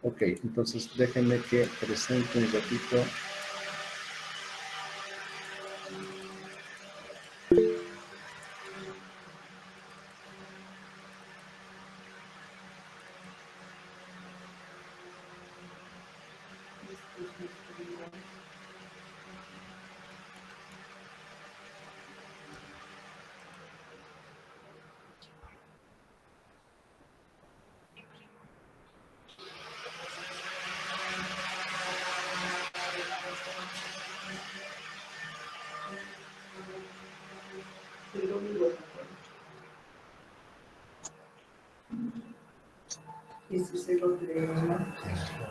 Ok, entonces déjenme que presente un ratito.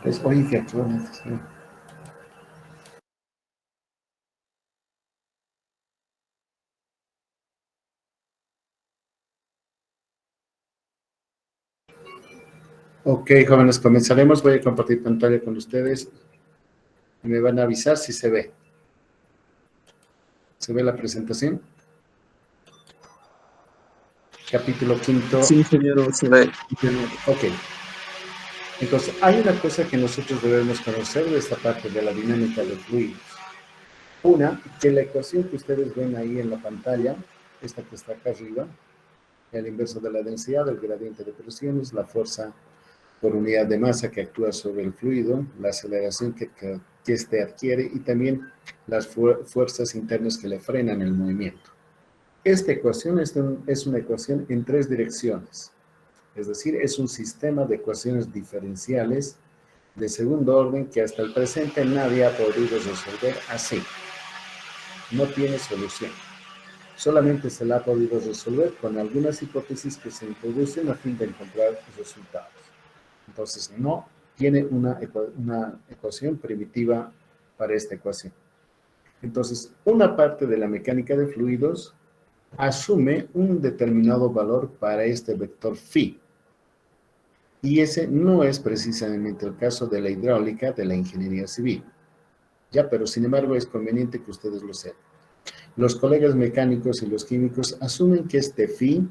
Es hoy que actualmente, sí. Ok, jóvenes, comenzaremos. Voy a compartir pantalla con ustedes y me van a avisar si se ve. ¿Se ve la presentación? Capítulo quinto. Sí, ingeniero, se ve. Ok. Entonces, hay una cosa que nosotros debemos conocer de esta parte de la dinámica de fluidos. Una, que la ecuación que ustedes ven ahí en la pantalla, esta que está acá arriba, el inverso de la densidad, el gradiente de presiones, la fuerza por unidad de masa que actúa sobre el fluido, la aceleración que éste adquiere y también las fuerzas internas que le frenan el movimiento. Esta ecuación es una ecuación en tres direcciones, es decir, es un sistema de ecuaciones diferenciales de segundo orden que hasta el presente nadie ha podido resolver así. No tiene solución. Solamente se la ha podido resolver con algunas hipótesis que se introducen a fin de encontrar resultados. Entonces, no tiene una ecuación primitiva para esta ecuación. Entonces, una parte de la mecánica de fluidos asume un determinado valor para este vector phi. Y ese no es precisamente el caso de la hidráulica de la ingeniería civil. Ya, pero sin embargo es conveniente que ustedes lo sepan. Los colegas mecánicos y los químicos asumen que este phi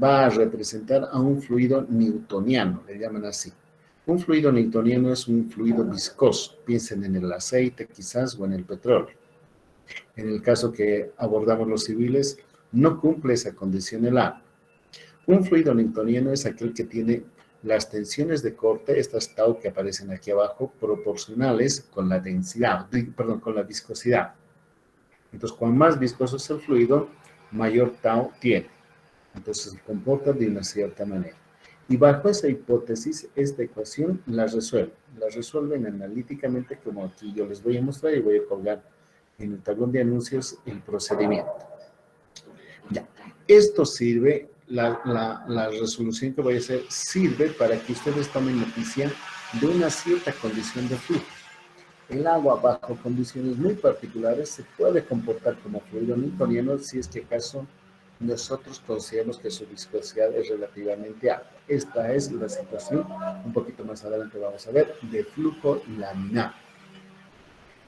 va a representar a un fluido newtoniano, le llaman así. Un fluido newtoniano es un fluido viscoso, piensen en el aceite quizás o en el petróleo. En el caso que abordamos los civiles, no cumple esa condición el agua. Un fluido newtoniano es aquel que tiene las tensiones de corte, estas tau que aparecen aquí abajo, proporcionales con la densidad, perdón, con la viscosidad. Entonces, cuanto más viscoso es el fluido, mayor tau tiene. Entonces, se comporta de una cierta manera. Y bajo esa hipótesis, esta ecuación la resuelven analíticamente, como aquí yo les voy a mostrar y voy a colgar en el tablón de anuncios el procedimiento. Ya, esto sirve, la resolución que voy a hacer sirve para que ustedes tomen noticia de una cierta condición de flujo. El agua bajo condiciones muy particulares se puede comportar como fluido newtoniano si es que acaso nosotros consideramos que su viscosidad es relativamente alta. Esta es la situación, un poquito más adelante vamos a ver, de flujo laminar.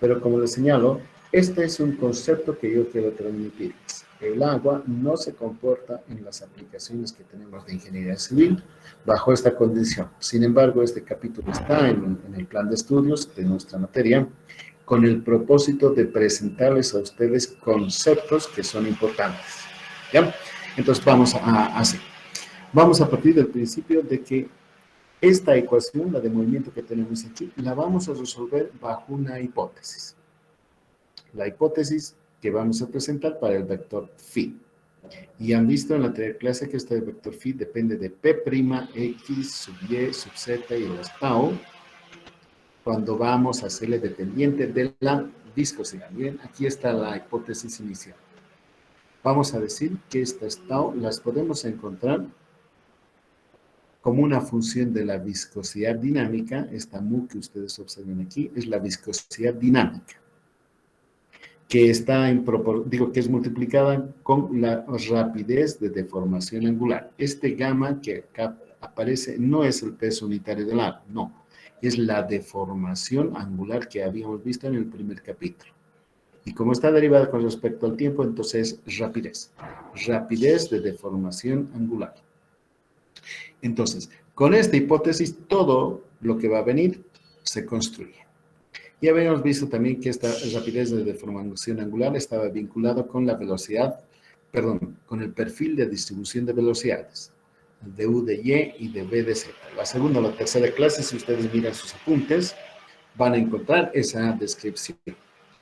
Pero como les señalo, este es un concepto que yo quiero transmitirles. El agua no se comporta en las aplicaciones que tenemos de ingeniería civil bajo esta condición. Sin embargo, este capítulo está en el plan de estudios de nuestra materia con el propósito de presentarles a ustedes conceptos que son importantes. ¿Ya? Entonces vamos a hacer. Vamos a partir del principio de que esta ecuación, la de movimiento que tenemos aquí, la vamos a resolver bajo una hipótesis. La hipótesis que vamos a presentar para el vector phi. Y han visto en la anterior clase que este vector phi depende de P'X sub y sub z y las tau, cuando vamos a hacerle dependiente de la viscosidad. Bien, aquí está la hipótesis inicial. Vamos a decir que estas tau las podemos encontrar como una función de la viscosidad dinámica. Esta mu que ustedes observan aquí es la viscosidad dinámica, que está que es multiplicada con la rapidez de deformación angular. Este gamma que acá aparece no es el peso unitario del agua, no, es la deformación angular que habíamos visto en el primer capítulo. Y como está derivada con respecto al tiempo, entonces es rapidez de deformación angular. Entonces, con esta hipótesis, todo lo que va a venir se construye. Y habíamos visto también que esta rapidez de deformación angular estaba vinculado con la velocidad, perdón, con el perfil de distribución de velocidades, de U de Y y de V de Z. La segunda o la tercera clase, si ustedes miran sus apuntes, van a encontrar esa descripción.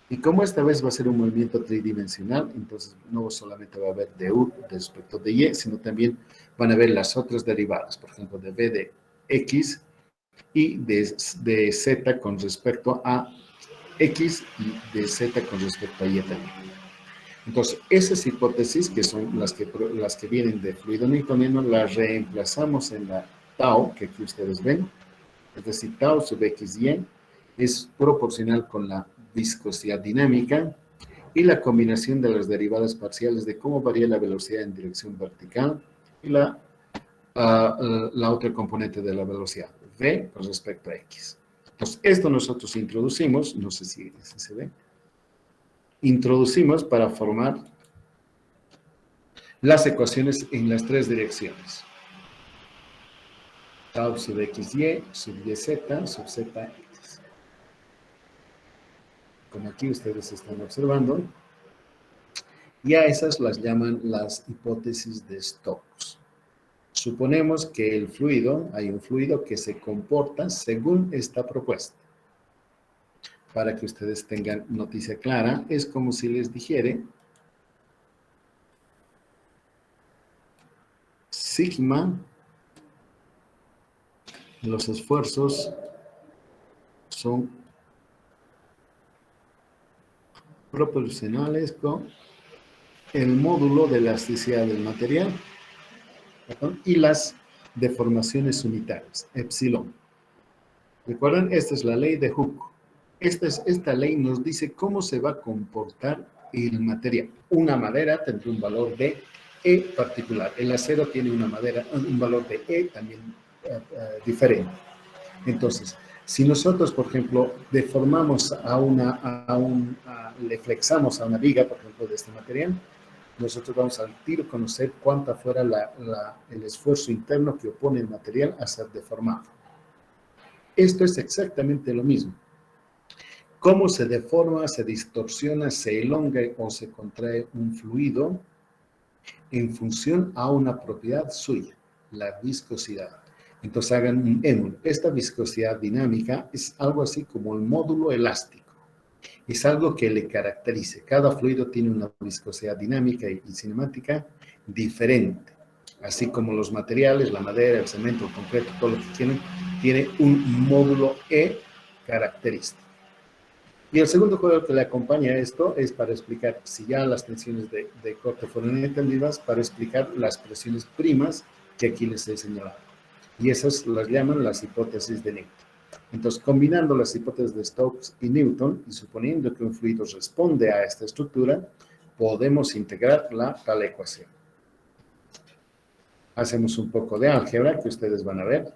Y como esta vez va a ser un movimiento tridimensional, entonces no solamente va a haber de U respecto de Y, sino también van a ver las otras derivadas, por ejemplo, de V de X y de Z con respecto a X y de Z con respecto a Y también. Entonces, esas hipótesis, que son las que vienen de fluido newtoniano, las reemplazamos en la tau, que aquí ustedes ven, es decir, tau sub XY es proporcional con la viscosidad dinámica y la combinación de las derivadas parciales de cómo varía la velocidad en dirección vertical y la otra componente de la velocidad, v con respecto a x. Entonces, esto nosotros introducimos, no sé si se ve, introducimos para formar las ecuaciones en las tres direcciones. Tau sub xy, sub yz, sub zx. Como aquí ustedes están observando, y a esas las llaman las hipótesis de Stokes. Suponemos que el fluido, hay un fluido que se comporta según esta propuesta. Para que ustedes tengan noticia clara, es como si les dijere sigma, los esfuerzos son proporcionales con el módulo de elasticidad del material, ¿perdón? Y las deformaciones unitarias, epsilon. ¿Recuerdan? Esta es la ley de Hooke. Esta ley nos dice cómo se va a comportar el material. Una madera tendrá un valor de E particular. El acero tiene un valor de E también diferente. Entonces, si nosotros, por ejemplo, deformamos le flexamos a una viga, por ejemplo, de este material, nosotros vamos al tiro conocer cuánta fuera el esfuerzo interno que opone el material a ser deformado. Esto es exactamente lo mismo. Cómo se deforma, se distorsiona, se elonga o se contrae un fluido en función a una propiedad suya, la viscosidad. Entonces hagan un émulo. Esta viscosidad dinámica es algo así como el módulo elástico. Es algo que le caracterice. Cada fluido tiene una viscosidad dinámica y cinemática diferente. Así como los materiales, la madera, el cemento, el concreto, todo lo que tiene un módulo E característico. Y el segundo juego que le acompaña a esto es para explicar, si ya las tensiones de corte fueron entendidas, para explicar las presiones primas que aquí les he señalado. Y esas las llaman las hipótesis de Newton. Entonces, combinando las hipótesis de Stokes y Newton, y suponiendo que un fluido responde a esta estructura, podemos integrar tal ecuación. Hacemos un poco de álgebra que ustedes van a ver.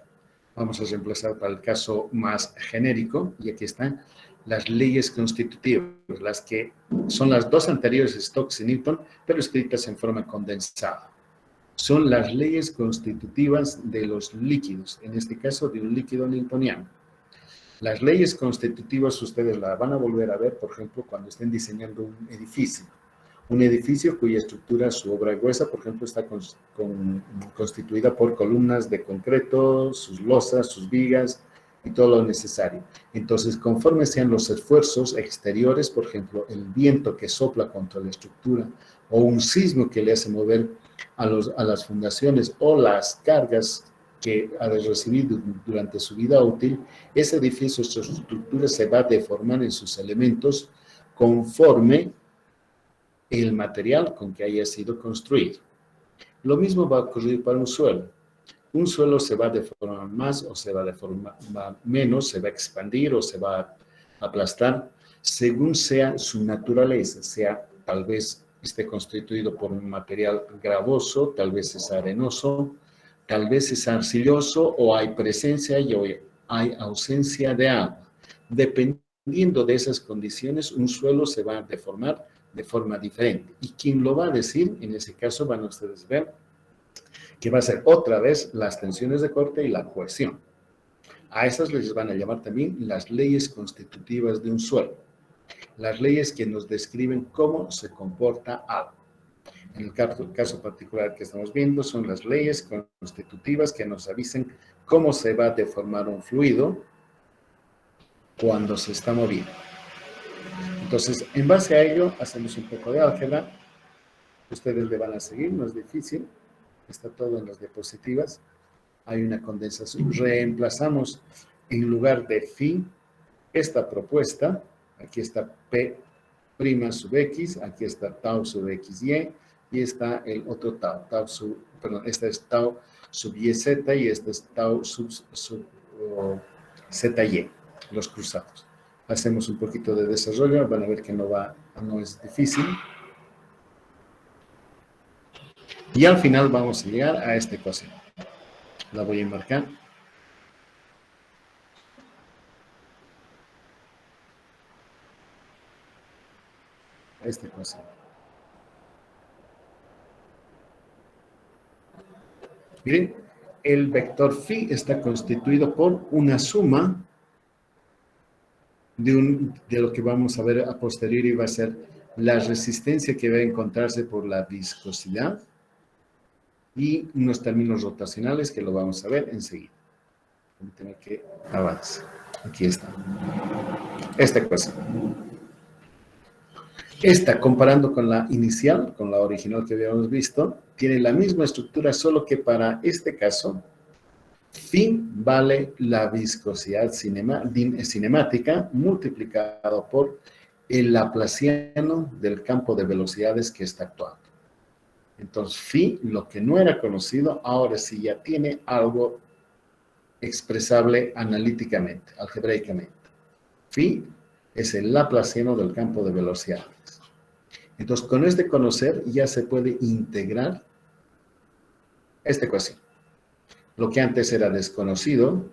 Vamos a reemplazar para el caso más genérico, y aquí están las leyes constitutivas, las que son las dos anteriores de Stokes y Newton, pero escritas en forma condensada. Son las leyes constitutivas de los líquidos, en este caso de un líquido newtoniano. Las leyes constitutivas ustedes las van a volver a ver, por ejemplo, cuando estén diseñando un edificio. Un edificio cuya estructura, su obra gruesa, por ejemplo, está constituida por columnas de concreto, sus losas, sus vigas y todo lo necesario. Entonces, conforme sean los esfuerzos exteriores, por ejemplo, el viento que sopla contra la estructura o un sismo que le hace mover a las fundaciones o las cargas que ha de recibir durante su vida útil, ese edificio, su estructura se va a deformar en sus elementos conforme el material con que haya sido construido. Lo mismo va a ocurrir para un suelo. Un suelo se va a deformar más o se va a deformar menos, se va a expandir o se va a aplastar, según sea su naturaleza, sea tal vez esté constituido por un material gravoso, tal vez es arenoso, tal vez es arcilloso o hay presencia y hay ausencia de agua. Dependiendo de esas condiciones, un suelo se va a deformar de forma diferente. ¿Y quién lo va a decir? En ese caso van a ustedes ver que va a ser otra vez las tensiones de corte y la cohesión. A esas les van a llamar también las leyes constitutivas de un suelo, las leyes que nos describen cómo se comporta algo. En el caso particular que estamos viendo son las leyes constitutivas que nos avisen cómo se va a deformar un fluido cuando se está moviendo. Entonces, en base a ello, hacemos un poco de álgebra. Ustedes le van a seguir, no es difícil. Está todo en las diapositivas. Hay una condensación. Reemplazamos en lugar de phi esta propuesta. Aquí está P' sub X, aquí está tau sub XY, y está el otro tau, esta es tau sub YZ y este es tau sub ZY, los cruzados. Hacemos un poquito de desarrollo, van a ver que no es difícil. Y al final vamos a llegar a esta ecuación. La voy a enmarcar. Esta ecuación. Miren, el vector phi está constituido por una suma de lo que vamos a ver a posteriori va a ser la resistencia que va a encontrarse por la viscosidad y unos términos rotacionales que lo vamos a ver enseguida. Permítanme que avance. Aquí está. Esta ecuación. Esta, comparando con la inicial, con la original que habíamos visto, tiene la misma estructura, solo que para este caso, phi vale la viscosidad cinemática multiplicado por el laplaciano del campo de velocidades que está actuando. Entonces, phi, lo que no era conocido, ahora sí ya tiene algo expresable analíticamente, algebraicamente. Phi es el laplaciano del campo de velocidades. Entonces, con este conocer ya se puede integrar esta ecuación. Lo que antes era desconocido,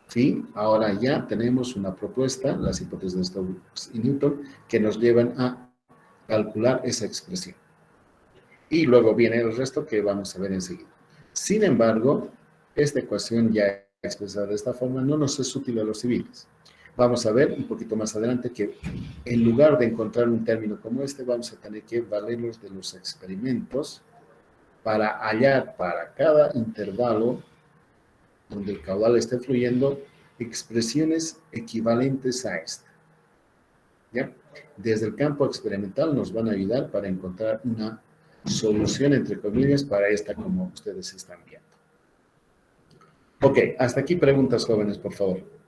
¿sí? Ahora ya tenemos una propuesta, las hipótesis de Stokes y Newton, que nos llevan a calcular esa expresión. Y luego viene el resto que vamos a ver enseguida. Sin embargo, esta ecuación ya expresada de esta forma no nos es útil a los civiles. Vamos a ver un poquito más adelante que en lugar de encontrar un término como este, vamos a tener que valernos de los experimentos para hallar para cada intervalo donde el caudal esté fluyendo expresiones equivalentes a esta. ¿Ya? Desde el campo experimental nos van a ayudar para encontrar una solución, entre comillas, para esta como ustedes están viendo. Ok, hasta aquí preguntas, jóvenes, por favor.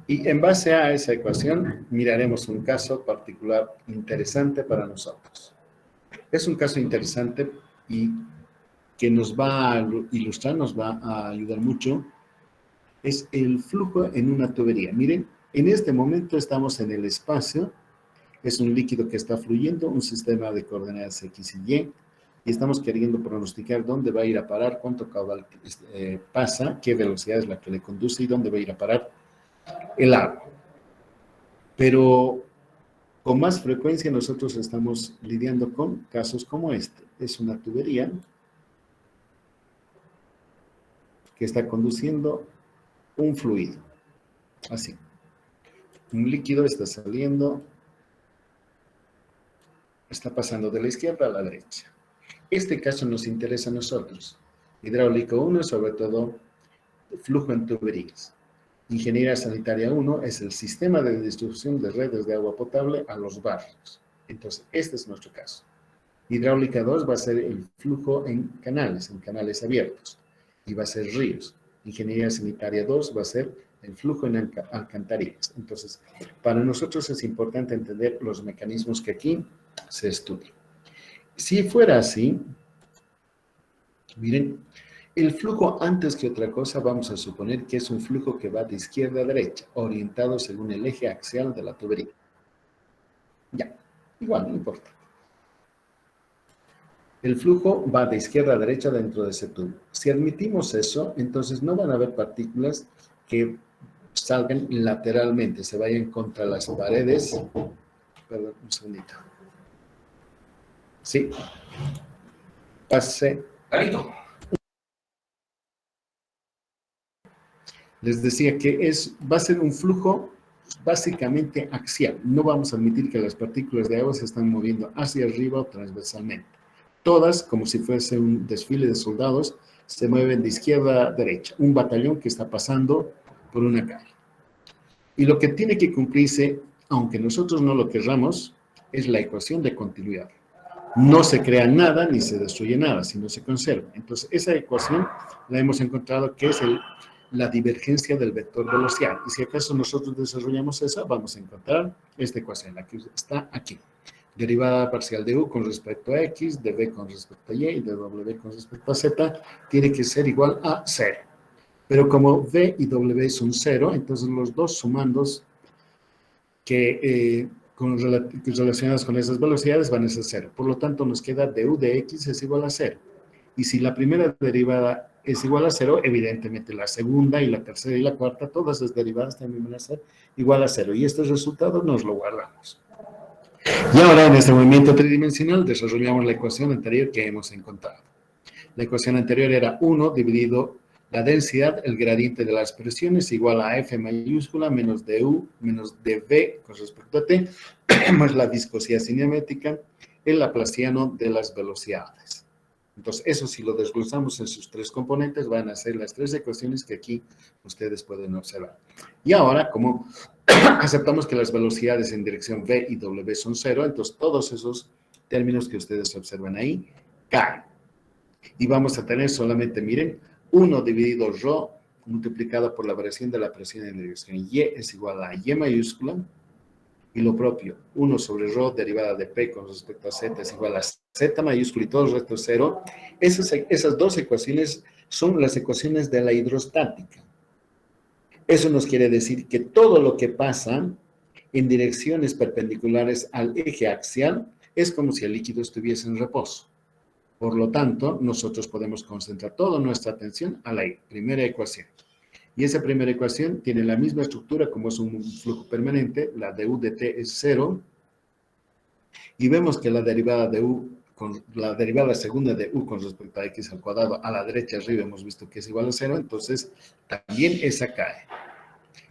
Y en base a esa ecuación, miraremos un caso particular interesante para nosotros. Es un caso interesante y que nos va a ilustrar, nos va a ayudar mucho, es el flujo en una tubería. Miren, en este momento estamos en el espacio, es un líquido que está fluyendo, un sistema de coordenadas X y Y, y estamos queriendo pronosticar dónde va a ir a parar, cuánto caudal pasa, qué velocidad es la que le conduce y dónde va a ir a parar el agua. Pero con más frecuencia nosotros estamos lidiando con casos como este. Es una tubería que está conduciendo un fluido. Así. Un líquido está saliendo, está pasando de la izquierda a la derecha. Este caso nos interesa a nosotros. Hidráulico 1, sobre todo, flujo en tuberías. Ingeniería sanitaria 1 es el sistema de distribución de redes de agua potable a los barrios. Entonces, este es nuestro caso. Hidráulica 2 va a ser el flujo en canales abiertos, y va a ser ríos. Ingeniería sanitaria 2 va a ser el flujo en alcantarillas. Entonces, para nosotros es importante entender los mecanismos que aquí se estudian. Si fuera así, miren, el flujo, antes que otra cosa, vamos a suponer que es un flujo que va de izquierda a derecha, orientado según el eje axial de la tubería. Ya, igual, no importa. El flujo va de izquierda a derecha dentro de ese tubo. Si admitimos eso, entonces no van a haber partículas que salgan lateralmente, se vayan contra las paredes. Perdón, un segundito. Sí. Pase. Les decía que va a ser un flujo básicamente axial. No vamos a admitir que las partículas de agua se están moviendo hacia arriba o transversalmente. Todas, como si fuese un desfile de soldados, se mueven de izquierda a derecha. Un batallón que está pasando por una calle. Y lo que tiene que cumplirse, aunque nosotros no lo querramos, es la ecuación de continuidad. No se crea nada ni se destruye nada, sino se conserva. Entonces, esa ecuación la hemos encontrado que es la divergencia del vector velocidad. Y si acaso nosotros desarrollamos esa, vamos a encontrar esta ecuación, la que está aquí. Derivada parcial de u con respecto a x, de b con respecto a y y de w con respecto a z, tiene que ser igual a 0. Pero como v y w son 0, entonces los dos sumandos que relacionadas con esas velocidades van a ser 0. Por lo tanto, nos queda du de x es igual a 0. Y si la primera derivada es igual a 0, evidentemente la segunda y la tercera y la cuarta, todas las derivadas también van a ser igual a 0. Y este resultado nos lo guardamos. Y ahora, en este movimiento tridimensional, desarrollamos la ecuación anterior que hemos encontrado. La ecuación anterior era 1 dividido la densidad, el gradiente de las presiones, igual a F mayúscula menos du menos dv con respecto a t, más la viscosidad cinemática, el laplaciano de las velocidades. Entonces, eso si lo desglosamos en sus tres componentes, van a ser las tres ecuaciones que aquí ustedes pueden observar. Y ahora, como aceptamos que las velocidades en dirección v y w son 0, entonces todos esos términos que ustedes observan ahí caen. Y vamos a tener solamente, miren, 1 dividido ρ multiplicado por la variación de la presión en dirección y es igual a y mayúscula, y lo propio, 1 sobre ρ derivada de p con respecto a z es igual a z mayúscula y todo el resto es 0. Esas dos ecuaciones son las ecuaciones de la hidrostática. Eso nos quiere decir que todo lo que pasa en direcciones perpendiculares al eje axial es como si el líquido estuviese en reposo. Por lo tanto, nosotros podemos concentrar toda nuestra atención a la primera ecuación. Y esa primera ecuación tiene la misma estructura como es un flujo permanente, la du de t es 0, y vemos que la derivada de la derivada segunda de u con respecto a x al cuadrado a la derecha arriba hemos visto que es igual a 0, entonces también esa cae.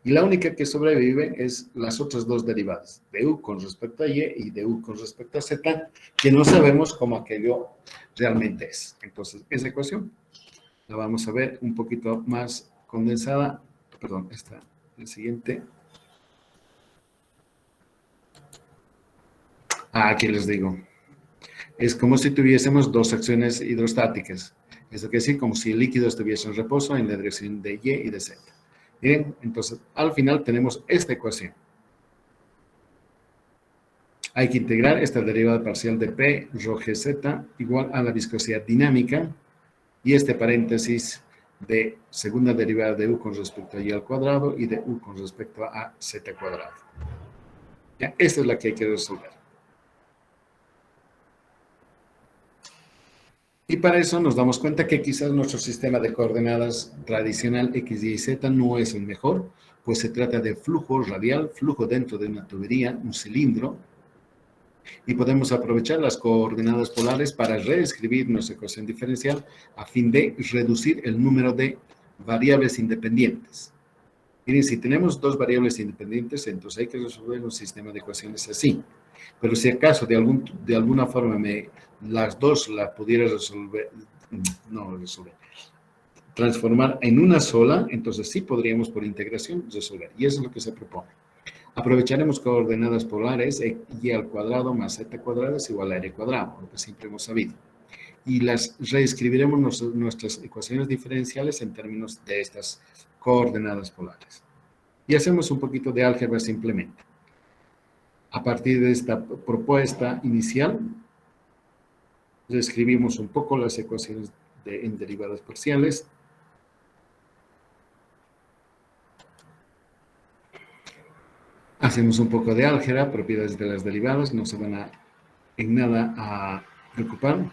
Y la única que sobrevive es las otras dos derivadas, de u con respecto a y de u con respecto a z, que no sabemos cómo aquello realmente es. Entonces, esa ecuación la vamos a ver un poquito más condensada. Perdón, el siguiente. Aquí les digo. Es como si tuviésemos dos acciones hidrostáticas. Esto quiere decir como si el líquido estuviese en reposo en la dirección de y de z. Bien, entonces al final tenemos esta ecuación. Hay que integrar esta derivada parcial de P, rho gz, igual a la viscosidad dinámica, y este paréntesis de segunda derivada de u con respecto a y al cuadrado y de u con respecto a z cuadrado. ¿Ya? Esta es la que hay que resolver. Y para eso nos damos cuenta que quizás nuestro sistema de coordenadas tradicional x, y, z no es el mejor, pues se trata de flujo radial, flujo dentro de una tubería, un cilindro, y podemos aprovechar las coordenadas polares para reescribir nuestra ecuación diferencial a fin de reducir el número de variables independientes. Miren, si tenemos dos variables independientes, entonces hay que resolver un sistema de ecuaciones así. Pero si acaso de alguna forma las dos las pudiera transformar en una sola, entonces sí podríamos por integración resolver. Y eso es lo que se propone. Aprovecharemos coordenadas polares, y al cuadrado más z cuadrado es igual a r cuadrado, lo que siempre hemos sabido. Y las reescribiremos nuestras ecuaciones diferenciales en términos de estas coordenadas polares. Y hacemos un poquito de álgebra simplemente. A partir de esta propuesta inicial, reescribimos un poco las ecuaciones en derivadas parciales. Hacemos un poco de álgebra, propiedades de las derivadas, no se van en nada a preocupar.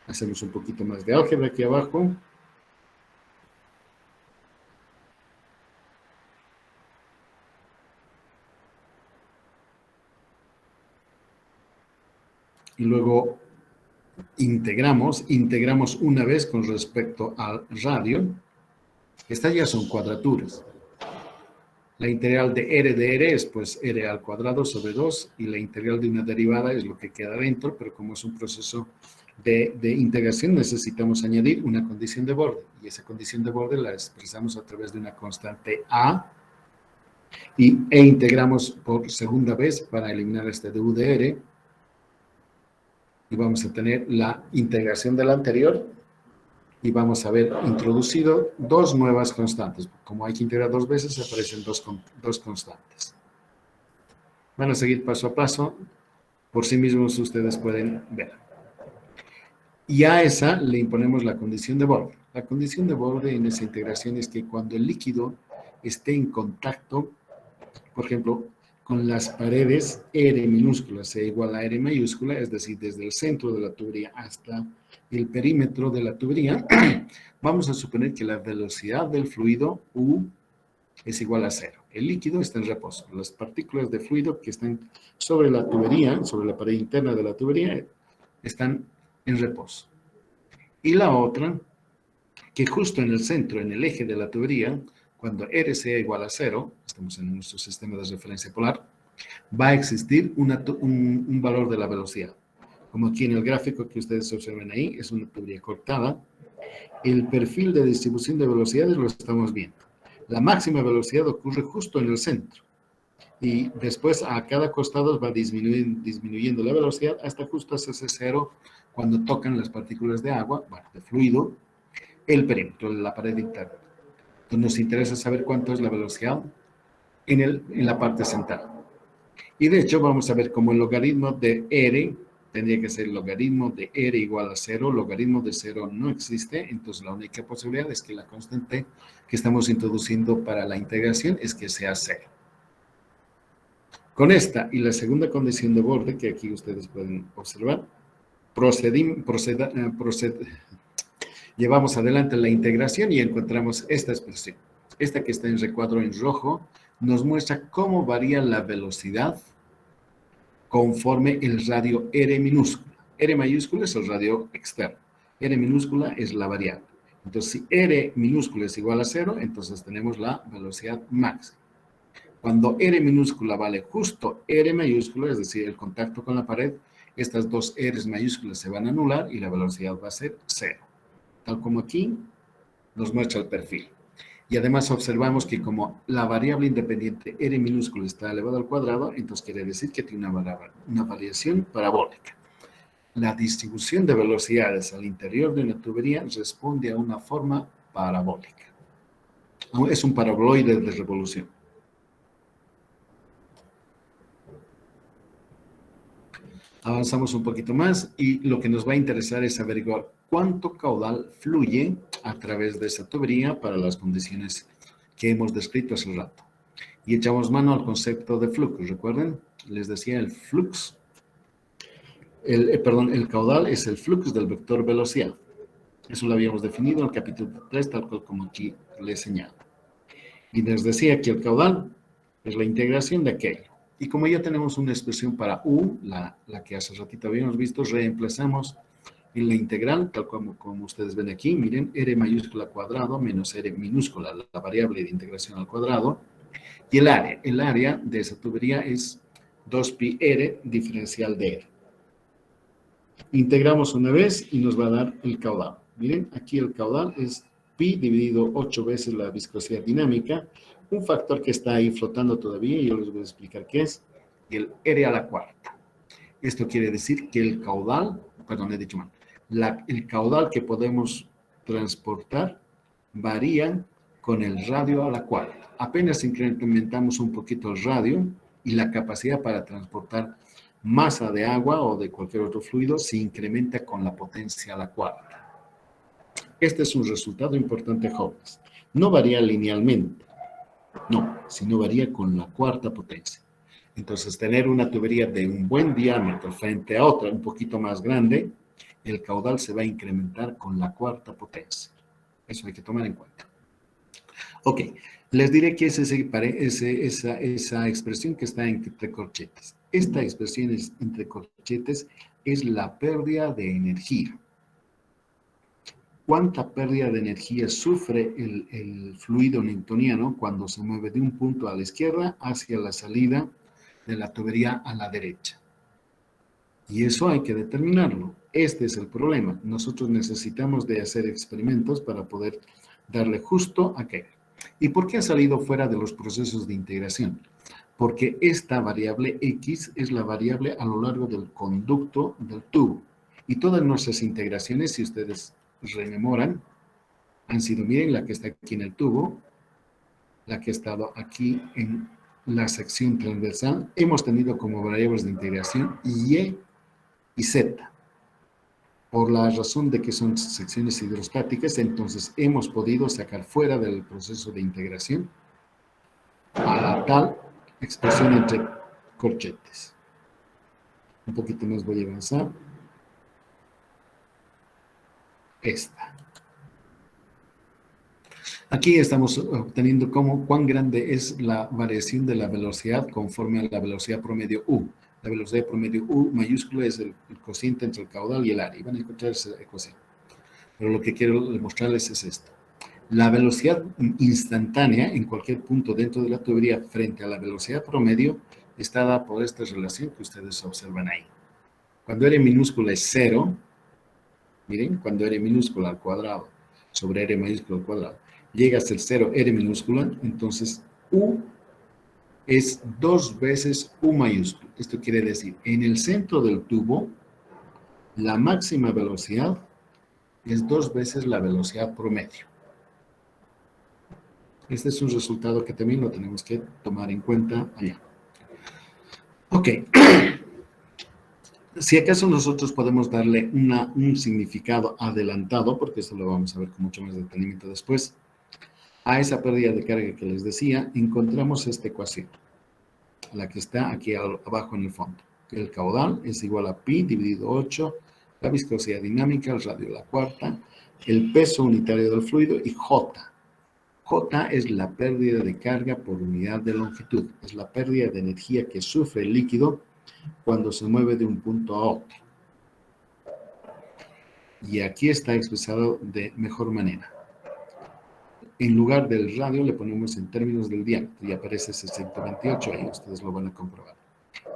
Hacemos un poquito más de álgebra aquí abajo. y luego integramos una vez con respecto al radio. Estas ya son cuadraturas. La integral de r de r es pues r al cuadrado sobre 2 y la integral de una derivada es lo que queda dentro, pero como es un proceso de integración necesitamos añadir una condición de borde y esa condición de borde la expresamos a través de una constante a e integramos por segunda vez para eliminar este du de r y vamos a tener la integración de la anterior y vamos a haber introducido dos nuevas constantes. Como hay que integrar dos veces, aparecen dos constantes. Van a seguir paso a paso. Por sí mismos ustedes pueden ver. Y a esa le imponemos la condición de borde. La condición de borde en esa integración es que cuando el líquido esté en contacto, por ejemplo, con las paredes R minúscula sea igual a R mayúscula, es decir, desde el centro de la tubería hasta el perímetro de la tubería, vamos a suponer que la velocidad del fluido U es igual a 0. El líquido está en reposo. Las partículas de fluido que están sobre la tubería, sobre la pared interna de la tubería, están en reposo. Y la otra, que justo en el centro, en el eje de la tubería, cuando R sea igual a 0, estamos en nuestro sistema de referencia polar, va a existir un valor de la velocidad. Como aquí en el gráfico que ustedes observan ahí, es una tubería cortada. El perfil de distribución de velocidades lo estamos viendo. La máxima velocidad ocurre justo en el centro. Y después a cada costado va disminuyendo la velocidad hasta justo hacerse 0 cuando tocan las partículas de agua, bueno, de fluido, el perímetro de la pared interna. Entonces nos interesa saber cuánto es la velocidad en la parte central. Y de hecho vamos a ver cómo el logaritmo de R tendría que ser el logaritmo de R igual a 0. Logaritmo de 0 no existe, entonces la única posibilidad es que la constante que estamos introduciendo para la integración es que sea 0. Con esta y la segunda condición de borde, que aquí ustedes pueden observar, llevamos adelante la integración y encontramos esta expresión. Esta que está en recuadro en rojo nos muestra cómo varía la velocidad conforme el radio R minúscula. R mayúscula es el radio externo. R minúscula es la variable. Entonces, si R minúscula es igual a 0, entonces tenemos la velocidad máxima. Cuando R minúscula vale justo R mayúscula, es decir, el contacto con la pared, estas dos R's mayúsculas se van a anular y la velocidad va a ser 0. Tal como aquí nos muestra el perfil. Y además observamos que como la variable independiente R minúscula está elevada al cuadrado, entonces quiere decir que tiene una variación parabólica. La distribución de velocidades al interior de una tubería responde a una forma parabólica. Es un paraboloide de revolución. Avanzamos un poquito más y lo que nos va a interesar es averiguar cuánto caudal fluye a través de esa tubería para las condiciones que hemos descrito hace un rato. Y echamos mano al concepto de flux. ¿Recuerden? Les decía el flux. El caudal es el flux del vector velocidad. Eso lo habíamos definido en el capítulo 3, tal cual como aquí les señalo. Y les decía que el caudal es la integración de aquello. Y como ya tenemos una expresión para U, la que hace ratito habíamos visto, reemplazamos en la integral, tal como ustedes ven aquí, miren, R mayúscula cuadrado menos R minúscula, la variable de integración al cuadrado, y el área de esa tubería es 2pi R diferencial de R. Integramos una vez y nos va a dar el caudal. Miren, aquí el caudal es pi dividido 8 veces la viscosidad dinámica, un factor que está ahí flotando todavía, y yo les voy a explicar qué es, el R a la cuarta. Esto quiere decir que el caudal, perdón, he dicho mal, el caudal que podemos transportar varía con el radio a la cuarta. Apenas incrementamos un poquito el radio y la capacidad para transportar masa de agua o de cualquier otro fluido se incrementa con la potencia a la cuarta. Este es un resultado importante, jóvenes. No varía linealmente, no, sino varía con la cuarta potencia. Entonces, tener una tubería de un buen diámetro frente a otra un poquito más grande, el caudal se va a incrementar con la cuarta potencia. Eso hay que tomar en cuenta. Ok, les diré que es esa expresión que está entre corchetes. Esta expresión entre corchetes es la pérdida de energía. ¿Cuánta pérdida de energía sufre el fluido newtoniano cuando se mueve de un punto a la izquierda hacia la salida de la tubería a la derecha? Y eso hay que determinarlo. Este es el problema. Nosotros necesitamos de hacer experimentos para poder darle justo a aquello. ¿Y por qué ha salido fuera de los procesos de integración? Porque esta variable X es la variable a lo largo del conducto del tubo. Y todas nuestras integraciones, si ustedes rememoran, han sido, miren, la que está aquí en el tubo, la que ha estado aquí en la sección transversal. Hemos tenido como variables de integración Y y Z. Por la razón de que son secciones hidrostáticas, entonces hemos podido sacar fuera del proceso de integración a la tal expresión entre corchetes. Un poquito más voy a avanzar. Esta. Aquí estamos obteniendo cuán grande es la variación de la velocidad conforme a la velocidad promedio U. La velocidad promedio U mayúscula es el cociente entre el caudal y el área. Y van a encontrar esa ecuación. Pero lo que quiero demostrarles es esto. La velocidad instantánea en cualquier punto dentro de la tubería frente a la velocidad promedio está dada por esta relación que ustedes observan ahí. Cuando R minúscula es 0, miren, cuando R minúscula al cuadrado sobre R mayúscula al cuadrado llega hasta el 0 R minúscula, entonces U es 2 veces U mayúscula. Esto quiere decir, en el centro del tubo, la máxima velocidad es 2 veces la velocidad promedio. Este es un resultado que también lo tenemos que tomar en cuenta allá. Ok. Si acaso nosotros podemos darle un significado adelantado, porque esto lo vamos a ver con mucho más detenimiento después, a esa pérdida de carga que les decía, encontramos esta ecuación, la que está aquí abajo en el fondo. El caudal es igual a pi dividido 8, la viscosidad dinámica, el radio de la cuarta, el peso unitario del fluido y J. J es la pérdida de carga por unidad de longitud, es la pérdida de energía que sufre el líquido cuando se mueve de un punto a otro. Y aquí está expresado de mejor manera. En lugar del radio le ponemos en términos del diámetro y aparece 628 ahí, ustedes lo van a comprobar.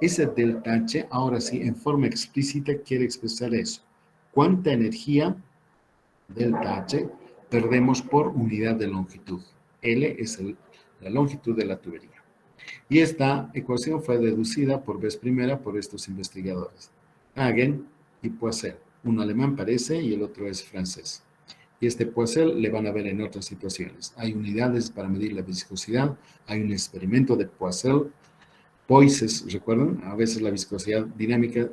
Ese delta H, ahora sí, en forma explícita quiere expresar eso. ¿Cuánta energía delta H perdemos por unidad de longitud? L es la longitud de la tubería. Y esta ecuación fue deducida por vez primera por estos investigadores, Hagen y Poiseuille. Un alemán parece y el otro es francés. Y este Poiseuille le van a ver en otras situaciones. Hay unidades para medir la viscosidad, hay un experimento de Poiseuille. Poises, ¿recuerdan? A veces la viscosidad dinámica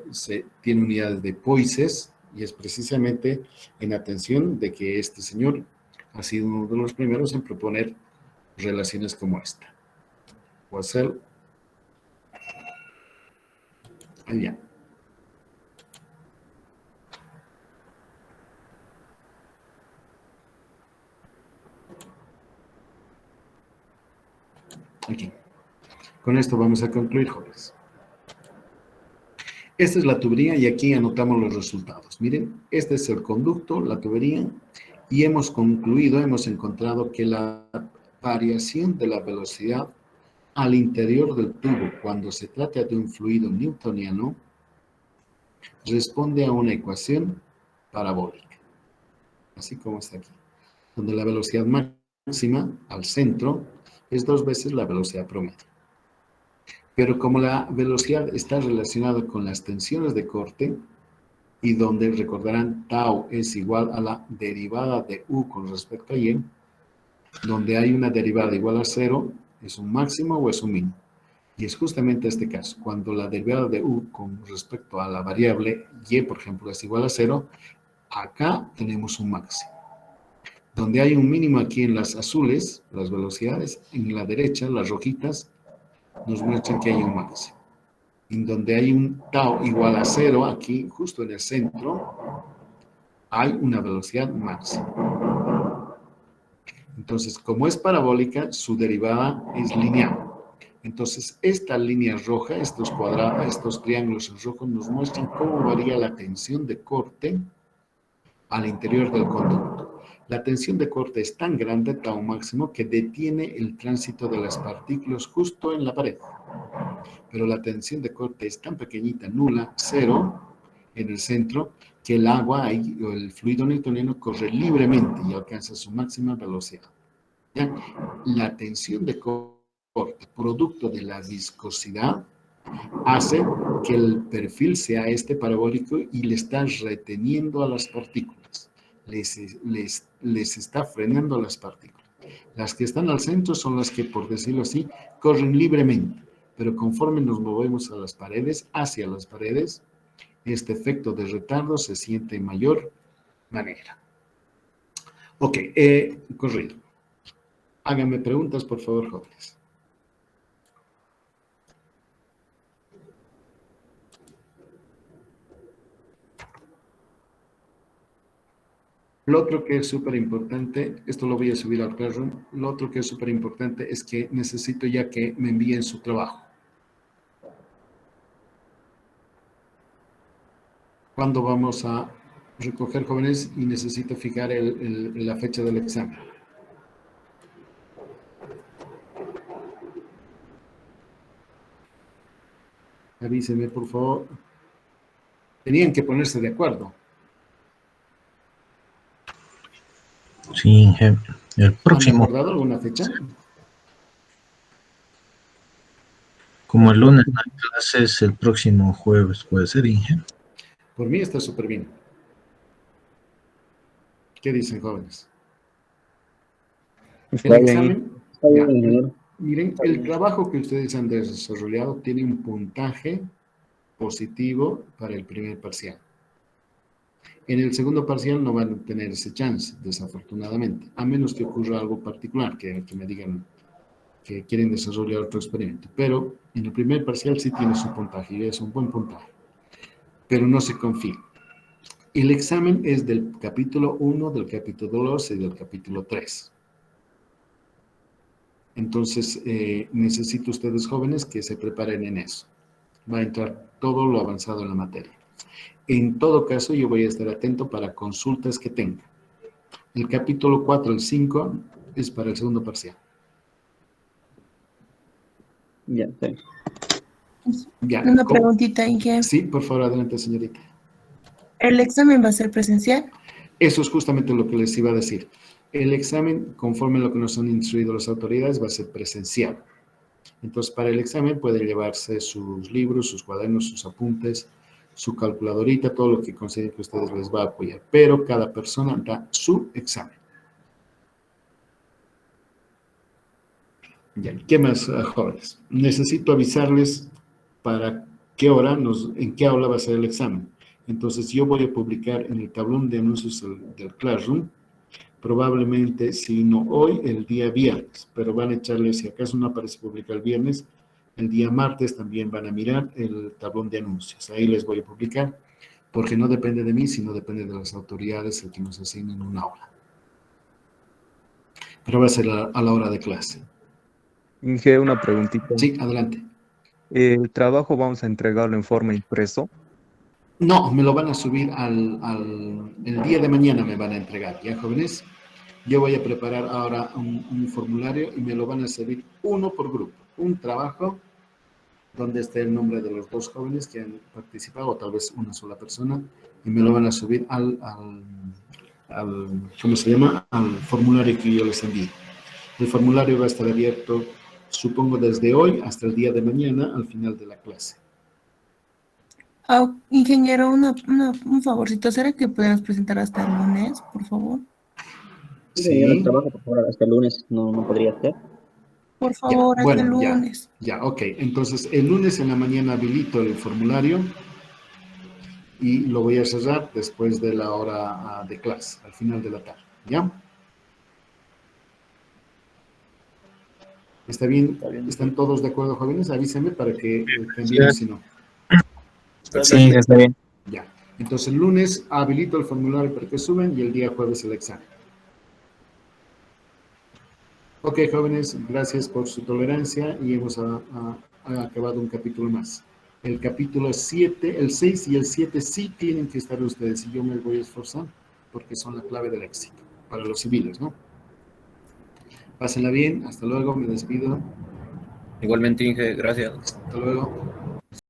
tiene unidades de Poises y es precisamente en atención de que este señor ha sido uno de los primeros en proponer relaciones como esta. Poiseuille. Allá. Aquí. Con esto vamos a concluir, jóvenes. Esta es la tubería y aquí anotamos los resultados. Miren, este es el conducto, la tubería, y hemos concluido, hemos encontrado que la variación de la velocidad al interior del tubo cuando se trata de un fluido newtoniano responde a una ecuación parabólica, así como está aquí, donde la velocidad máxima al centro es 2 veces la velocidad promedio. Pero como la velocidad está relacionada con las tensiones de corte, y donde recordarán tau es igual a la derivada de u con respecto a y, donde hay una derivada igual a 0, ¿es un máximo o es un mínimo? Y es justamente este caso, cuando la derivada de u con respecto a la variable y, por ejemplo, es igual a 0, acá tenemos un máximo. Donde hay un mínimo aquí en las azules, las velocidades, en la derecha, las rojitas, nos muestran que hay un máximo. En donde hay un tau igual a 0, aquí justo en el centro, hay una velocidad máxima. Entonces, como es parabólica, su derivada es lineal. Entonces, esta línea roja, estos cuadrados, estos triángulos en rojo nos muestran cómo varía la tensión de corte al interior del conducto. La tensión de corte es tan grande, tau máximo, que detiene el tránsito de las partículas justo en la pared. Pero la tensión de corte es tan pequeñita, nula, cero, en el centro, que el agua o el fluido newtoniano corre libremente y alcanza su máxima velocidad. ¿Ya? La tensión de corte, producto de la viscosidad, hace que el perfil sea este parabólico y le está reteniendo a las partículas. Les está frenando a las partículas. Las que están al centro son las que, por decirlo así, corren libremente, pero conforme nos movemos a las paredes, hacia las paredes, este efecto de retardo se siente en mayor manera. Ok, corrido. Háganme preguntas, por favor, jóvenes. Lo otro que es súper importante, esto lo voy a subir al Classroom, lo otro que es súper importante es que necesito ya que me envíen su trabajo. ¿Cuándo vamos a recoger, jóvenes? Y necesito fijar la fecha del examen. Avísenme, por favor. Tenían que ponerse de acuerdo. Sí, el próximo. ¿Han acordado alguna fecha? Como el lunes no hay clases, el próximo jueves puede ser, Inge. Por mí está súper bien. ¿Qué dicen, jóvenes? El examen, ya, miren, el trabajo que ustedes han desarrollado tiene un puntaje positivo para el primer parcial. En el segundo parcial no van a tener ese chance, desafortunadamente, a menos que ocurra algo particular, que me digan que quieren desarrollar otro experimento. Pero en el primer parcial sí tiene su puntaje y es un buen puntaje. Pero no se confíen. El examen es del capítulo 1, del capítulo 2 y del capítulo 3. Entonces, necesito ustedes jóvenes que se preparen en eso. Va a entrar todo lo avanzado en la materia. En todo caso, yo voy a estar atento para consultas que tenga. El capítulo 4, el 5, es para el segundo parcial. Ya, sí. Ya, Una preguntita, Inge. Sí, por favor, adelante, señorita. ¿El examen va a ser presencial? Eso es justamente lo que les iba a decir. El examen, conforme a lo que nos han instruido las autoridades, va a ser presencial. Entonces, para el examen pueden llevarse sus libros, sus cuadernos, sus apuntes, su calculadorita, todo lo que consideren que a ustedes les va a apoyar. Pero cada persona da su examen. Ya, ¿qué más, jóvenes? Necesito avisarles para qué hora, en qué aula va a ser el examen. Entonces, yo voy a publicar en el tablón de anuncios del Classroom, probablemente, si no hoy, el día viernes, pero van a echarle, si acaso no aparece publicar el viernes, el día martes también van a mirar el tablón de anuncios. Ahí les voy a publicar, porque no depende de mí, sino depende de las autoridades el que nos asignen una aula. Pero va a ser a la hora de clase. Inge, una preguntita. Sí, adelante. ¿El trabajo vamos a entregarlo en forma impreso? No, me lo van a subir el día de mañana me van a entregar, ¿ya, jóvenes? Yo voy a preparar ahora un formulario y me lo van a subir uno por grupo. Un trabajo donde esté el nombre de los dos jóvenes que han participado, o tal vez una sola persona, y me lo van a subir ¿cómo se llama? Al formulario que yo les envíe. El formulario va a estar abierto, supongo, desde hoy hasta el día de mañana, al final de la clase. Ingeniero, un favorcito, ¿será que podemos presentar hasta el lunes, por favor? Sí. El trabajo, por favor, hasta el lunes no podría ser. Por favor, Ya, hasta el bueno, lunes. ya, ok. Entonces, el lunes en la mañana habilito el formulario y lo voy a cerrar después de la hora de clase, al final de la tarde, ¿ya? ¿Está bien? ¿Están todos de acuerdo, jóvenes? Avísenme para que cambiemos si no. Sí, está bien. Ya. Entonces, el lunes habilito el formulario para que suben y el día jueves el examen. Ok, jóvenes, gracias por su tolerancia y hemos acabado un capítulo más. El capítulo 7, el 6 y el 7 sí tienen que estar ustedes y yo me voy a esforzar porque son la clave del éxito para los civiles, ¿no? Pásenla bien, hasta luego, me despido. Igualmente, Inge, gracias. Hasta luego.